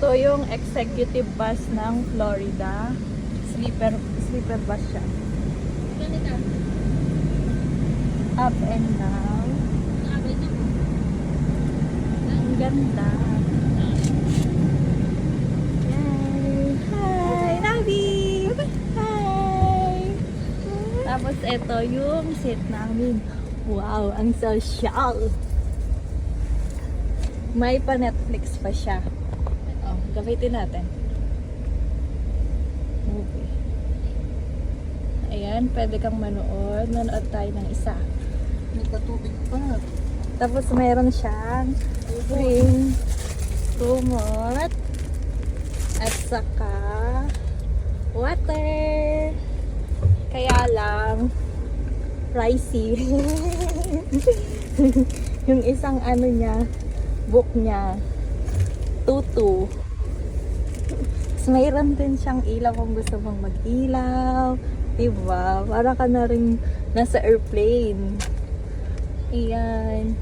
Ito yung executive bus ng Florida. Sleeper bus siya. Ganito. Up and down. Nakabay na po. Ang ganda. Yay! Hi! Navi! Hi! Tapos ito yung seat namin. Wow! Ang social! May pa-Netflix pa siya. Oh, gamitin natin. Movie. Ayan, pwede kang manood. Manood tayo ng isa. May katubig pa. Tapos mayroon siyang spring kumot at saka water. Kaya lang pricey. Yung isang ano niya, book niya, 2,200. Tapos mayroon din siyang ilaw kung gusto mong mag-ilaw. Diba? Para ka na rin nasa airplane. Ayan.